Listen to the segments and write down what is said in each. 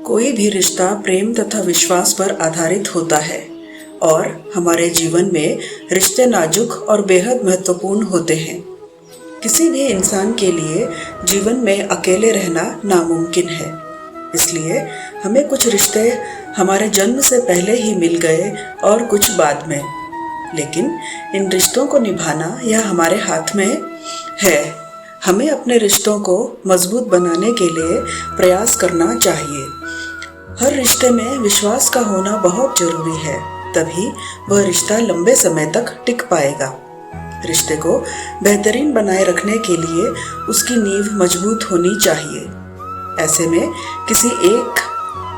कोई भी रिश्ता प्रेम तथा विश्वास पर आधारित होता है और हमारे जीवन में रिश्ते नाजुक और बेहद महत्वपूर्ण होते हैं। किसी भी इंसान के लिए जीवन में अकेले रहना नामुमकिन है, इसलिए हमें कुछ रिश्ते हमारे जन्म से पहले ही मिल गए और कुछ बाद में, लेकिन इन रिश्तों को निभाना यह हमारे हाथ में है। हमें अपने रिश्तों को मजबूत बनाने के लिए प्रयास करना चाहिए। हर रिश्ते में विश्वास का होना बहुत जरूरी है, तभी वह रिश्ता लंबे समय तक टिक पाएगा। रिश्ते को बेहतरीन बनाए रखने के लिए उसकी नींव मजबूत होनी चाहिए। ऐसे में किसी एक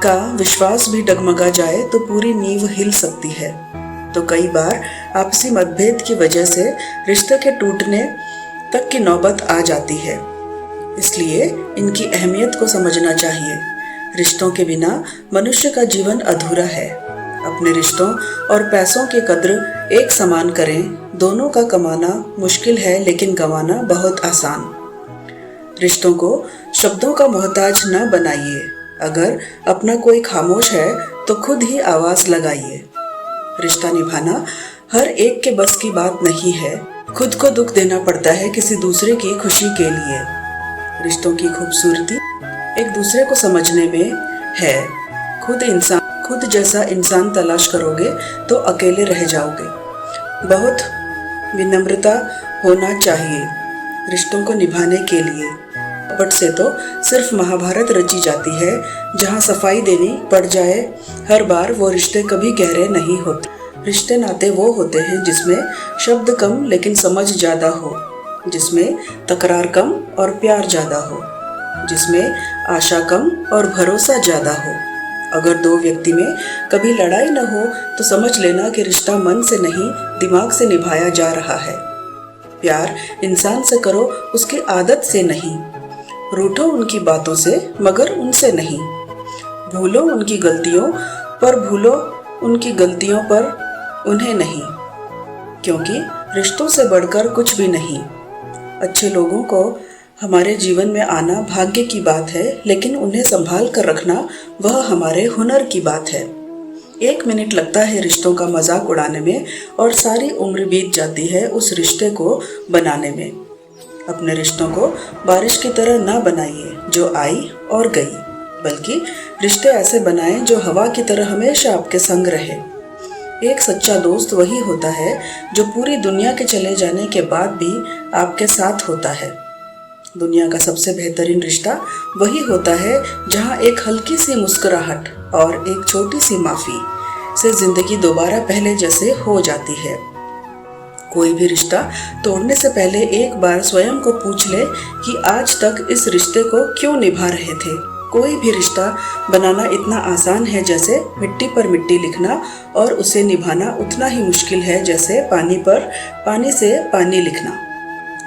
का विश्वास भी डगमगा जाए तो पूरी नींव हिल सकती है। तो कई बार आपसी मतभेद की वजह से रिश्ते के टूटने तक की नौबत आ जाती है, इसलिए इनकी अहमियत को समझना चाहिए। रिश्तों के बिना मनुष्य का जीवन अधूरा है। अपने रिश्तों और पैसों की कद्र एक समान करें। दोनों का कमाना मुश्किल है, लेकिन गंवाना बहुत आसान। रिश्तों को शब्दों का मोहताज न बनाइए। अगर अपना कोई खामोश है तो खुद ही आवाज लगाइए। रिश्ता निभाना हर एक के बस की बात नहीं है। खुद को दुख देना पड़ता है किसी दूसरे की खुशी के लिए। रिश्तों की खूबसूरती एक दूसरे को समझने में है। खुद जैसा इंसान तलाश करोगे तो अकेले रह जाओगे। बहुत विनम्रता होना चाहिए रिश्तों को निभाने के लिए। कपट से तो सिर्फ महाभारत रची जाती है। जहाँ सफाई देनी पड़ जाए हर बार, वो रिश्ते कभी गहरे नहीं होते। रिश्ते नाते वो होते हैं जिसमें शब्द कम लेकिन समझ ज़्यादा हो, जिसमें तकरार कम और प्यार ज़्यादा हो, जिसमें आशा कम और भरोसा ज़्यादा हो। अगर दो व्यक्ति में कभी लड़ाई न हो तो समझ लेना कि रिश्ता मन से नहीं, दिमाग से निभाया जा रहा है। प्यार इंसान से करो, उसकी आदत से नहीं। रूठो उनकी बातों से, मगर उनसे नहीं। भूलो उनकी गलतियों पर उन्हें नहीं, क्योंकि रिश्तों से बढ़कर कुछ भी नहीं। अच्छे लोगों को हमारे जीवन में आना भाग्य की बात है, लेकिन उन्हें संभाल कर रखना वह हमारे हुनर की बात है। 1 मिनट लगता है रिश्तों का मजाक उड़ाने में और सारी उम्र बीत जाती है उस रिश्ते को बनाने में। अपने रिश्तों को बारिश की तरह ना बनाइए जो आई और गई, बल्कि रिश्ते ऐसे बनाएं जो हवा की तरह हमेशा आपके संग रहे। एक सच्चा दोस्त वही होता है जो पूरी दुनिया के चले जाने के बाद भी आपके साथ होता है। दुनिया का सबसे बेहतरीन रिश्ता वही होता है जहाँ एक हल्की सी मुस्कुराहट और एक छोटी सी माफी से जिंदगी दोबारा पहले जैसे हो जाती है। कोई भी रिश्ता तोड़ने से पहले एक बार स्वयं को पूछ ले कि आज तक इस रिश्ते को क्यों निभा रहे थे। कोई भी रिश्ता बनाना इतना आसान है जैसे मिट्टी पर मिट्टी लिखना, और उसे निभाना उतना ही मुश्किल है जैसे पानी पर पानी से पानी लिखना।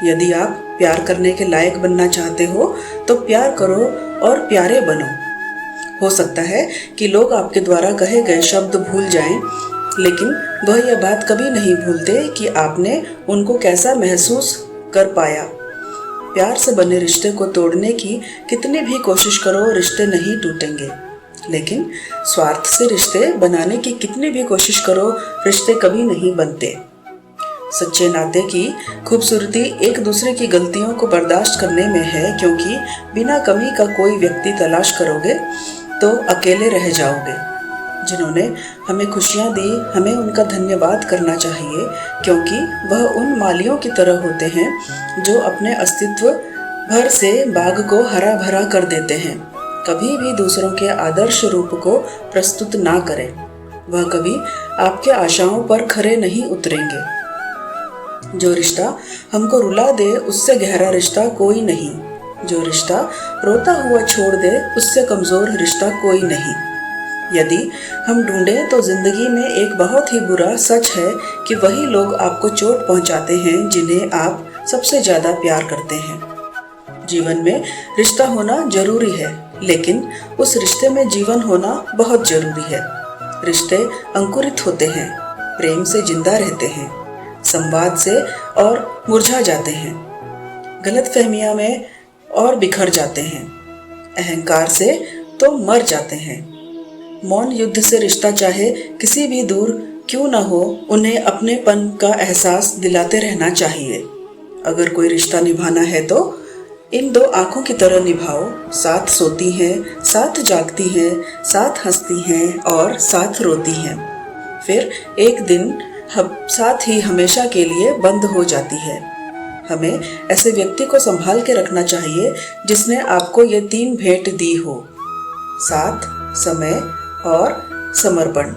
यदि आप प्यार करने के लायक बनना चाहते हो तो प्यार करो और प्यारे बनो। हो सकता है कि लोग आपके द्वारा कहे गए शब्द भूल जाएं, लेकिन वह यह बात कभी नहीं भूलते कि आपने उनको कैसा महसूस कर पाया। प्यार से बने रिश्ते को तोड़ने की कितनी भी कोशिश करो, रिश्ते नहीं टूटेंगे। लेकिन स्वार्थ से रिश्ते बनाने की कितनी भी कोशिश करो, रिश्ते कभी नहीं बनते। सच्चे नाते की खूबसूरती एक दूसरे की गलतियों को बर्दाश्त करने में है, क्योंकि बिना कमी का कोई व्यक्ति तलाश करोगे तो अकेले रह जाओगे। जिन्होंने हमें खुशियाँ दी, हमें उनका धन्यवाद करना चाहिए, क्योंकि वह उन मालियों की तरह होते हैं जो अपने अस्तित्व भर से बाग को हरा भरा कर देते हैं। कभी भी दूसरों के आदर्श रूप को प्रस्तुत ना करें। वह कभी आपके आशाओं पर खरे नहीं उतरेंगे। जो रिश्ता हमको रुला दे उससे गहरा रिश्ता कोई नहीं। जो रिश्ता रोता हुआ छोड़ दे उससे कमजोर रिश्ता कोई नहीं। यदि हम ढूंढें तो जिंदगी में एक बहुत ही बुरा सच है कि वही लोग आपको चोट पहुंचाते हैं जिन्हें आप सबसे ज्यादा प्यार करते हैं। जीवन में रिश्ता होना जरूरी है, लेकिन उस रिश्ते में जीवन होना बहुत जरूरी है। रिश्ते अंकुरित होते हैं, प्रेम से जिंदा रहते हैं, संवाद से और मुरझा जाते हैं, गलतफहमियां में और बिखर जाते हैं, अहंकार से तो मर जाते हैं। मौन युद्ध से रिश्ता चाहे किसी भी दूर क्यों न हो, उन्हें अपनेपन का एहसास दिलाते रहना चाहिए। अगर कोई रिश्ता निभाना है तो इन दो आंखों की तरह निभाओ। साथ सोती हैं, साथ जागती हैं, साथ हंसती हैं और साथ रोती हैं। फिर एक दिन साथ ही हमेशा के लिए बंद हो जाती है। हमें ऐसे व्यक्ति को संभाल के रखना चाहिए जिसने आपको ये 3 भेंट दी हो: साथ, समय और समर्पण।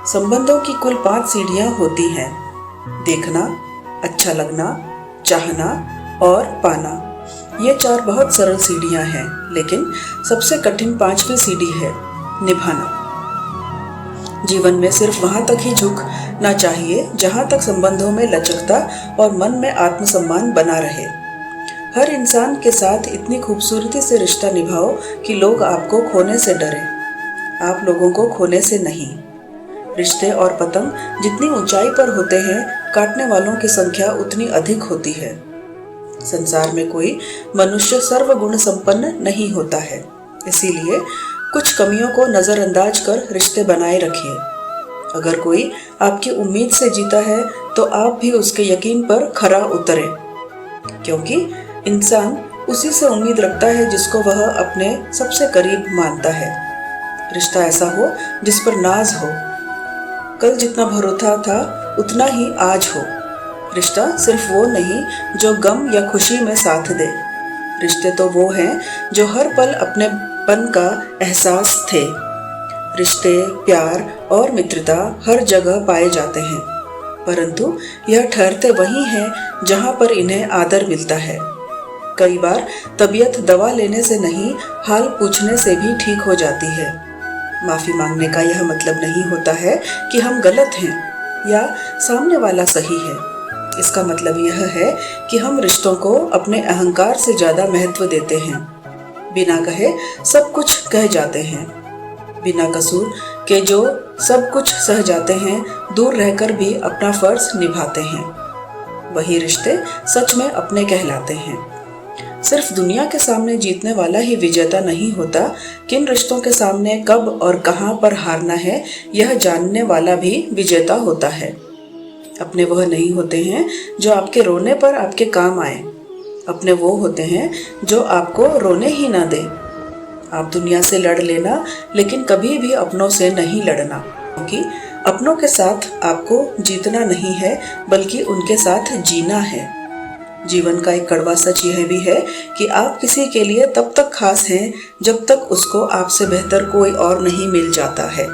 संबंधों की कुल 5 सीढ़ियां होती हैं: देखना, अच्छा लगना, चाहना और पाना। ये 4 बहुत सरल सीढ़ियां हैं, लेकिन सबसे कठिन 5वीं सीढ़ी है निभाना। जीवन में सिर्फ वहां तक ही झुकना चाहिए जहां तक संबंधों में लचकता और मन में आत्मसम्मान बना रहे। हर इंसान के साथ इतनी खूबसूरती से रिश्ता निभाओ कि लोग आपको खोने से डरें, आप लोगों को खोने से नहीं। रिश्ते और पतंग जितनी ऊंचाई पर होते हैं, काटने वालों की संख्या उतनी अधिक होती है। संसार में कोई मनुष्य सर्वगुण संपन्न नहीं होता है, इसीलिए कुछ कमियों को नजरअंदाज कर रिश्ते बनाए रखिए। अगर कोई आपकी उम्मीद से जीता है तो आप भी उसके यकीन पर खरा उतरें, क्योंकि इंसान उसी से उम्मीद रखता है जिसको वह अपने सबसे करीब मानता है। रिश्ता ऐसा हो जिस पर नाज हो। कल जितना भरोसा था उतना ही आज हो। रिश्ता सिर्फ वो नहीं जो गम या खुशी में साथ दे। रिश्ते तो वो हैं जो हर पल अपनेपन का एहसास थे। रिश्ते, प्यार और मित्रता हर जगह पाए जाते हैं, परंतु यह ठहरते वहीं हैं जहां पर इन्हें आदर मिलता है। कई बार तबीयत दवा लेने से नहीं, हाल पूछने से भी ठीक हो जाती है। माफी मांगने का यह मतलब नहीं होता है कि हम गलत हैं या सामने वाला सही है। इसका मतलब यह है कि हम रिश्तों को अपने अहंकार से ज्यादा महत्व देते हैं। बिना कहे सब कुछ कह जाते हैं। बिना कसूर के जो सब कुछ सह जाते हैं, दूर रहकर भी अपना फर्ज निभाते हैं। वही रिश्ते सच में अपने कहलाते हैं। सिर्फ दुनिया के सामने जीतने वाला ही विजेता नहीं होता, किन रिश्तों के सामने कब और कहां पर हारना है यह जानने वाला भी विजेता होता है। अपने वह नहीं होते हैं जो आपके रोने पर आपके काम आए। अपने वो होते हैं जो आपको रोने ही ना दे। आप दुनिया से लड़ लेना, लेकिन कभी भी अपनों से नहीं लड़ना, क्योंकि अपनों के साथ आपको जीतना नहीं है बल्कि उनके साथ जीना है। जीवन का एक कड़वा सच यह भी है कि आप किसी के लिए तब तक खास हैं जब तक उसको आपसे बेहतर कोई और नहीं मिल जाता है।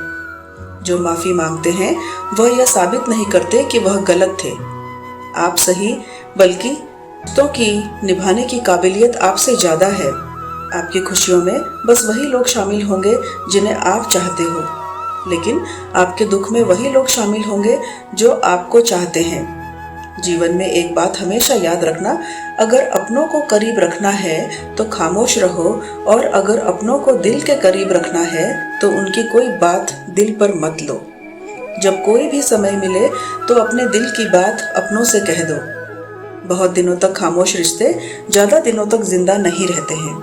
जो माफी मांगते हैं वह यह साबित नहीं करते कि वह गलत थे। आप सही, बल्कि रिश्तों की निभाने की काबिलियत आपसे ज्यादा है। आपकी खुशियों में बस वही लोग शामिल होंगे जिन्हें आप चाहते हो, लेकिन आपके दुख में वही लोग शामिल होंगे जो आपको चाहते हैं। जीवन में एक बात हमेशा याद रखना, अगर अपनों को करीब रखना है तो खामोश रहो, और अगर अपनों को दिल के करीब रखना है तो उनकी कोई बात दिल पर मत लो। जब कोई भी समय मिले तो अपने दिल की बात अपनों से कह दो। बहुत दिनों तक खामोश रिश्ते ज्यादा दिनों तक जिंदा नहीं रहते हैं।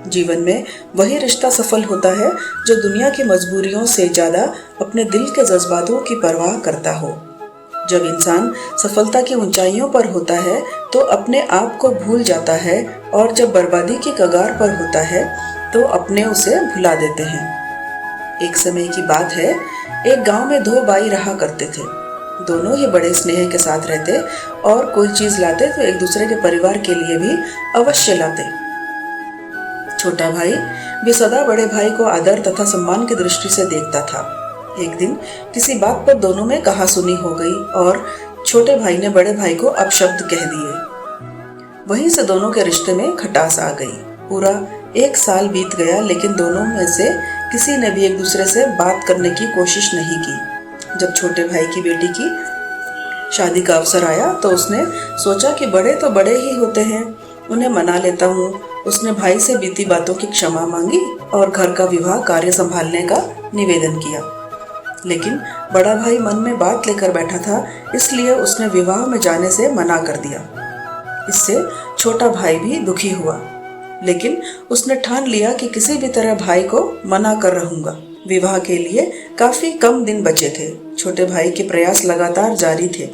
जीवन में वही रिश्ता सफल होता है जो दुनिया की मजबूरियों से ज्यादा अपने दिल के जज्बातों की परवाह करता हो। जब इंसान सफलता की ऊंचाइयों पर होता है तो अपने आप को भूल जाता है, और जब बर्बादी की कगार पर होता है तो अपने उसे भुला देते हैं। एक समय की बात है, एक गांव में 2 भाई रहा करते थे। दोनों ही बड़े स्नेह के साथ रहते और कोई चीज लाते तो एक दूसरे के परिवार के लिए भी अवश्य लाते। छोटा भाई भी सदा बड़े भाई को आदर तथा सम्मान की दृष्टि से देखता था। एक दिन किसी बात पर दोनों में कहासुनी हो गई और छोटे भाई ने बड़े भाई को अपशब्द कह दिए। वहीं से दोनों के रिश्ते में खटास आ गई। पूरा 1 साल बीत गया, लेकिन दोनों में से किसी ने भी एक दूसरे से बात करने की कोशिश नहीं की। जब छोटे भाई की बेटी की शादी का अवसर आया तो उसने सोचा कि बड़े तो बड़े ही होते हैं, उन्हें मना लेता हूँ। उसने भाई से बीती बातों की क्षमा मांगी और घर का विवाह कार्य संभालने का निवेदन किया। लेकिन बड़ा भाई मन में बात लेकर बैठा था, इसलिए उसने विवाह में जाने से मना कर दिया। इससे छोटा भाई भी दुखी हुआ। लेकिन उसने ठान लिया कि किसी भी तरह भाई को मना कर रहूंगा। विवाह के लिए काफी कम दिन बचे थे। छोटे भाई के प्रयास लगातार जारी थे।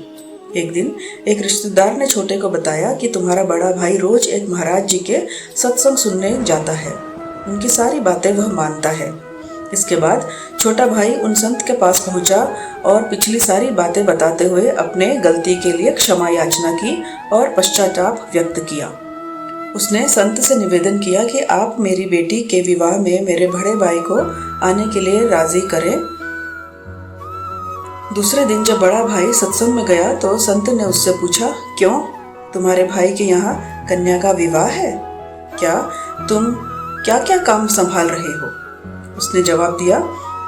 एक दिन एक रिश्तेदार ने छोटे को बताया कि तुम्हारा बड़ा भाई रोज एक महाराज जी के सत्संग सुनने जाता है। उनकी सारी बातें वह मानता है। इसके बाद छोटा भाई उन संत के पास पहुंचा और पिछली सारी बातें बताते हुए अपने गलती के लिए क्षमा याचना की और पश्चाताप व्यक्त किया। उसने संत से निवेदन किया कि आप मेरी बेटी के विवाह में मेरे बड़े भाई को आने के लिए राजी करें। दूसरे दिन जब बड़ा भाई सत्संग में गया तो संत ने उससे पूछा, क्यों, तुम्हारे भाई के यहाँ कन्या का विवाह है क्या? तुम क्या क्या काम संभाल रहे हो? उसने जवाब दिया,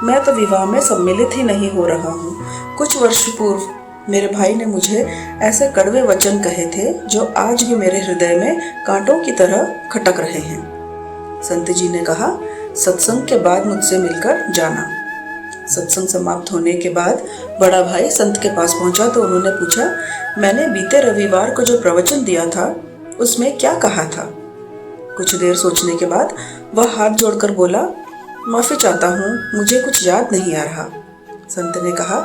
मैं तो विवाह में सम्मिलित ही नहीं हो रहा हूँ। कुछ वर्ष पूर्व मेरे भाई ने मुझे ऐसे कड़वे वचन कहे थे जो आज भी मेरे हृदय में कांटों की तरह खटक रहे हैं। संत जी ने कहा, सत्संग के बाद मुझसे मिलकर जाना। सत्संग समाप्त होने के बाद बड़ा भाई संत के पास पहुंचा तो उन्होंने पूछा, मैंने बीते रविवार को जो प्रवचन दिया था उसमें क्या कहा था? कुछ देर सोचने के बाद वह हाथ जोड़कर बोला, माफी चाहता हूँ, मुझे कुछ याद नहीं आ रहा। संत ने कहा,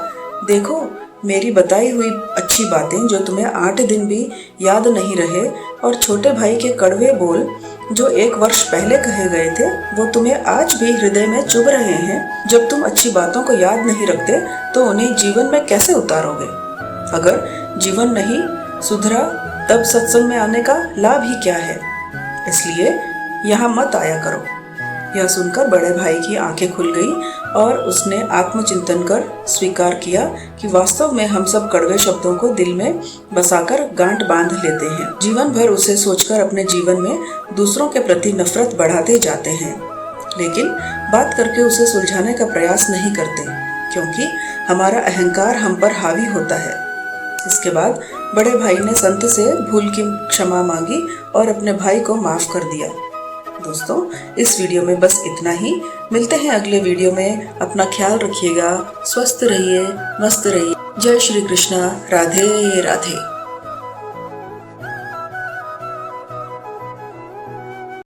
देखो, मेरी बताई हुई अच्छी बातें जो तुम्हें 8 दिन भी याद नहीं रहे और छोटे भाई के कड़वे बोल जो 1 वर्ष पहले कहे गए थे वो तुम्हें आज भी हृदय में चुभ रहे हैं। जब तुम अच्छी बातों को याद नहीं रखते तो उन्हें जीवन में कैसे उतारोगे? अगर जीवन नहीं सुधरा तब सत्संग में आने का लाभ ही क्या है? इसलिए यहाँ मत आया करो। यह सुनकर बड़े भाई की आंखें खुल गई और उसने आत्मचिंतन कर स्वीकार किया कि वास्तव में हम सब कड़वे शब्दों को दिल में बसाकर गांठ बांध लेते हैं। जीवन भर उसे सोचकर अपने जीवन में दूसरों के प्रति नफरत बढ़ाते जाते हैं, लेकिन बात करके उसे सुलझाने का प्रयास नहीं करते क्योंकि हमारा अहंकार हम पर हावी होता है। इसके बाद बड़े भाई ने संत से भूल की क्षमा मांगी और अपने भाई को माफ कर दिया। दोस्तों, इस वीडियो में बस इतना ही। मिलते हैं अगले वीडियो में। अपना ख्याल रखिएगा, स्वस्थ रहिए, मस्त रहिए। जय श्री कृष्णा। राधे राधे।